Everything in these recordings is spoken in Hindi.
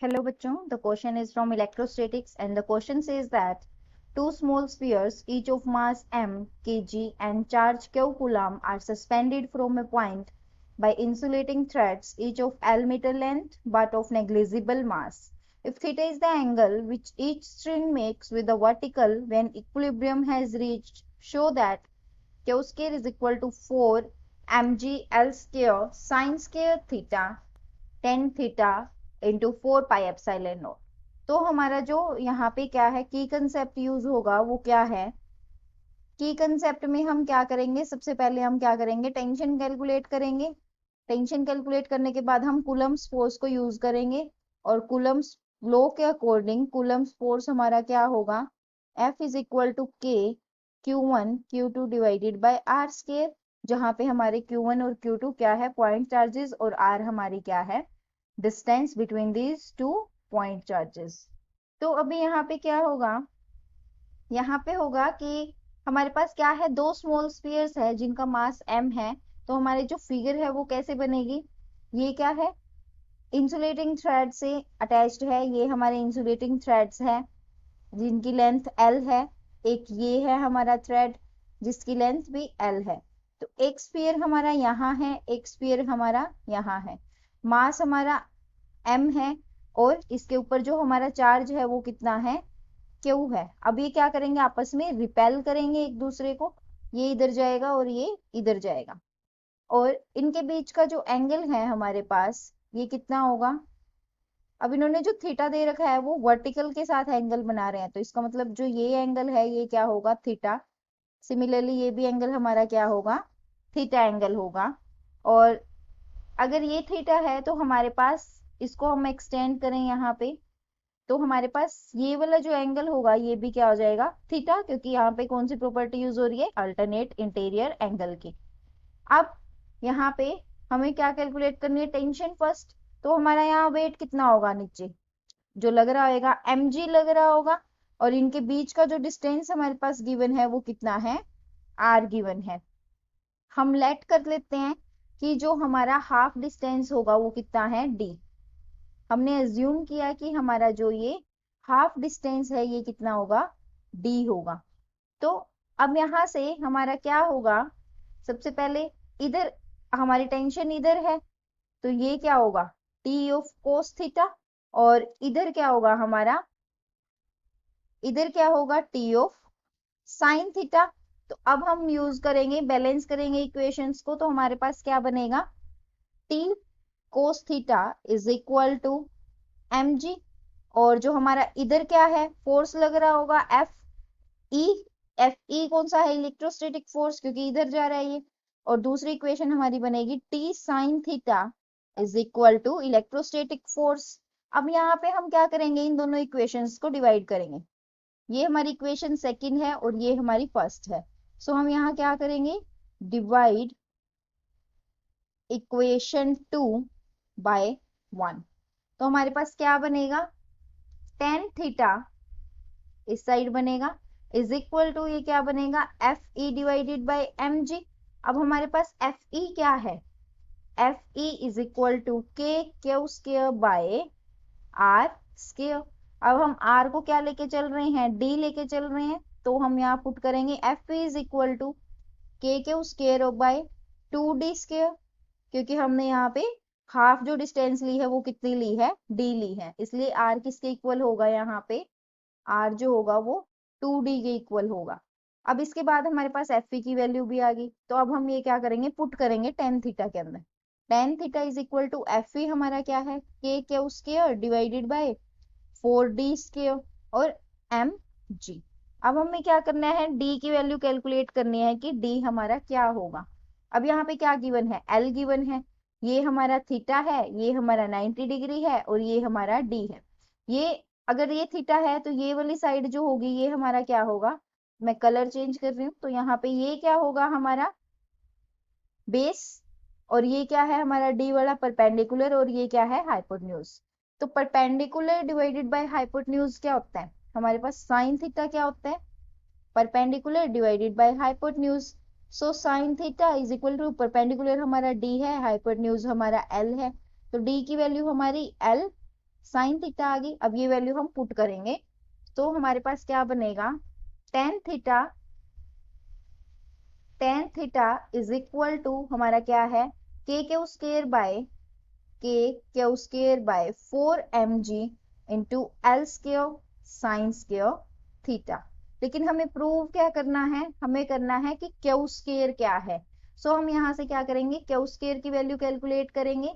Hello बच्चों, the question is from electrostatics and the question says that two small spheres each of mass m kg and charge q coulomb are suspended from a point by insulating threads each of L meter length but of negligible mass. If theta is the angle which each string makes with the vertical when equilibrium has reached, show that q square is equal to 4 mg L square sin square theta tan theta into 4 pi epsilon not. तो हमारा जो यहाँ पे क्या है की कंसेप्ट यूज होगा वो क्या है। की कंसेप्ट में हम क्या करेंगे, सबसे पहले हम क्या करेंगे, टेंशन कैलकुलेट करेंगे। टेंशन कैलकुलेट करने के बाद हम कूलम्स फोर्स को यूज करेंगे और कूलम्स लॉ के अकॉर्डिंग कूलम्स फोर्स हमारा क्या होगा, F इज इक्वल टू के Q1 Q2 divided by are square, जहाँ पे हमारे Q1 और Q2 क्या है, पॉइंट चार्जेस, और R हमारी क्या है, distance between these two point charges. तो अभी यहाँ पे क्या होगा, यहाँ पे होगा कि हमारे पास क्या है, दो स्मॉल स्फीयर्स है जिनका मास m है। तो हमारे जो फिगर है वो कैसे बनेगी, ये क्या है, इंसुलेटिंग थ्रेड से अटैच्ड है। ये हमारे इंसुलेटिंग थ्रेड्स है जिनकी लेंथ L है। एक ये है हमारा थ्रेड जिसकी लेंथ भी L है। तो एक स्फीयर हमारा यहाँ है, एक स्फीयर हमारा यहाँ है। मास हमारा m है और इसके ऊपर जो हमारा चार्ज है वो कितना है, Q है। अब ये क्या करेंगे, आपस में रिपेल करेंगे एक दूसरे को, ये इधर जाएगा और ये इधर जाएगा, और इनके बीच का जो एंगल है हमारे पास ये कितना होगा। अब इन्होंने जो थीटा दे रखा है वो वर्टिकल के साथ एंगल बना रहे हैं, तो इसका मतलब जो ये एंगल है ये क्या होगा, थीटा। सिमिलरली ये भी एंगल हमारा क्या होगा, थीटा एंगल होगा। और अगर ये थीटा है तो हमारे पास, इसको हम एक्सटेंड करें यहाँ पे, तो हमारे पास ये वाला जो एंगल होगा ये भी क्या हो जाएगा, थीटा, क्योंकि यहाँ पे कौन सी प्रॉपर्टी यूज हो रही है, अल्टरनेट इंटीरियर एंगल की। अब यहाँ पे हमें क्या कैलकुलेट करनी है, टेंशन फर्स्ट। तो हमारा यहाँ वेट कितना होगा, नीचे जो लग रहा होगा mg लग रहा होगा, और इनके बीच का जो डिस्टेंस हमारे पास गिवन है वो कितना है, r गिवन है। हम लेट कर लेते हैं कि जो हमारा हाफ डिस्टेंस होगा वो कितना है, d। हमने एज्यूम किया कि हमारा जो ये हाफ डिस्टेंस है ये कितना होगा, d होगा। तो अब यहाँ से हमारा क्या होगा, सबसे पहले इधर हमारी टेंशन इधर है तो ये क्या होगा, t ऑफ कोस थीटा, और इधर क्या होगा हमारा, इधर क्या होगा, t ऑफ साइन थीटा। तो अब हम यूज करेंगे, बैलेंस करेंगे इक्वेशंस को, तो हमारे पास क्या बनेगा, t cos theta is equal to mg, और जो हमारा इधर क्या है, फोर्स लग रहा होगा एफ ई। एफ ई कौन सा है, इलेक्ट्रोस्टैटिक फोर्स, क्योंकि इधर जा रहा है ये। और दूसरी इक्वेशन हमारी बनेगी T sine theta is equal to electrostatic force. अब यहाँ पे हम क्या करेंगे, इन दोनों इक्वेशंस को डिवाइड करेंगे। ये हमारी इक्वेशन सेकंड है और ये हमारी फर्स्ट है। सो हम यहाँ क्या करेंगे, डिवाइड इक्वेशन 2 बाय 1। तो हमारे पास क्या बनेगा, टेन थीटा इस साइड बनेगा इज इक्वल टू, ये क्या बनेगा, F E divided by M G. अब हमारे पास एफ ई क्या है, F E is equal to K Q square by R square. अब हम आर को क्या लेके चल रहे हैं, डी लेके चल रहे हैं, तो हम यहाँ पुट करेंगे F E is equal to K Q square by 2d square, क्योंकि हमने यहाँ पे हाफ जो डिस्टेंस ली है वो कितनी ली है, डी ली है, इसलिए आर किसके इक्वल होगा, यहाँ पे आर जो होगा वो 2d के इक्वल होगा। अब इसके बाद हमारे पास एफ ई की वैल्यू भी आ गई, तो अब हम ये क्या करेंगे, पुट करेंगे टेन थीटा के अंदर। Tan theta is equal to F E हमारा क्या है, k Q square divided by 4d square और एम जी। अब हमें क्या करना है, डी की वैल्यू कैलकुलेट करनी है कि डी हमारा क्या होगा। अब यहाँ पे क्या गिवन है, एल गिवन है, ये हमारा थीटा है, ये हमारा 90 डिग्री है और ये हमारा डी है। ये अगर ये थीटा है तो ये वाली साइड जो होगी ये हमारा क्या होगा, मैं कलर चेंज कर रही हूँ, तो यहाँ पे ये क्या होगा हमारा बेस, और ये क्या है हमारा डी वाला परपेंडिकुलर, और ये क्या है हाइपोटेन्यूज। तो परपेंडिकुलर डिवाइडेड बाय हाइपोटेन्यूज क्या होता है, हमारे पास साइन थीटा क्या होता है, perpendicular divided by hypotenuse. So sine theta is equal to, perpendicular हमारा डी है, हाइपोटेन्यूज हमारा एल है, तो डी की वैल्यू हमारी एल साइन थीटा आ गई। अब ये वैल्यू हम पुट करेंगे तो हमारे पास क्या बनेगा, tan theta is equal to हमारा क्या है, k Q square by 4mg into L square sine square theta. लेकिन हमें प्रूव क्या करना है, हमें करना है कि क्यू स्क्वायर क्या है। सो हम यहां से क्या करेंगे, क्यू स्क्वायर की वैल्यू कैलकुलेट करेंगे।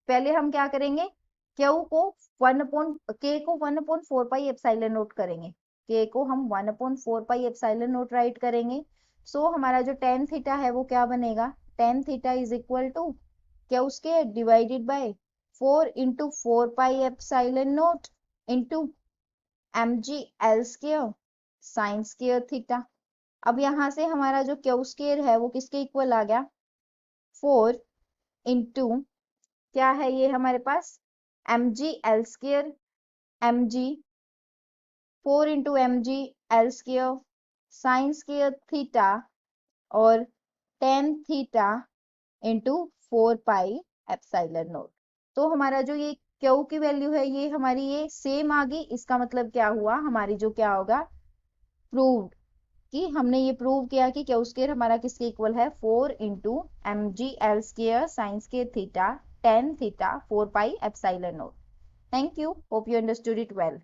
पहले हम क्या करेंगे, क्यू को 1/4 पाई एप्सिलॉन नोट करेंगे, के को हम 1/4 पाई एप्सिलॉन नोट राइट करेंगे। सो हमारा जो टेन थीटा है वो क्या बनेगा, tan theta is equal to q square divided by 4 into 4 pi epsilon naught into mg L square sine square theta. अब यहां से हमारा जो क्यू स्क्वायर है वो किसके इक्वल आ गया, 4 इंटू क्या है ये हमारे पास mg L square, mg 4 into mg L square sine square theta और tan theta into 4 pi epsilon naught. तो हमारा जो ये क्यू की वैल्यू है ये हमारी ये सेम आ गई। इसका मतलब क्या हुआ, हमारी जो क्या होगा, प्रूव्ड, कि हमने ये प्रूव किया कि क्यू स्क्वायर हमारा किसके इक्वल है, 4 into mg L square sine square theta tan theta 4 pi epsilon note. Thank you. Hope you understood it well.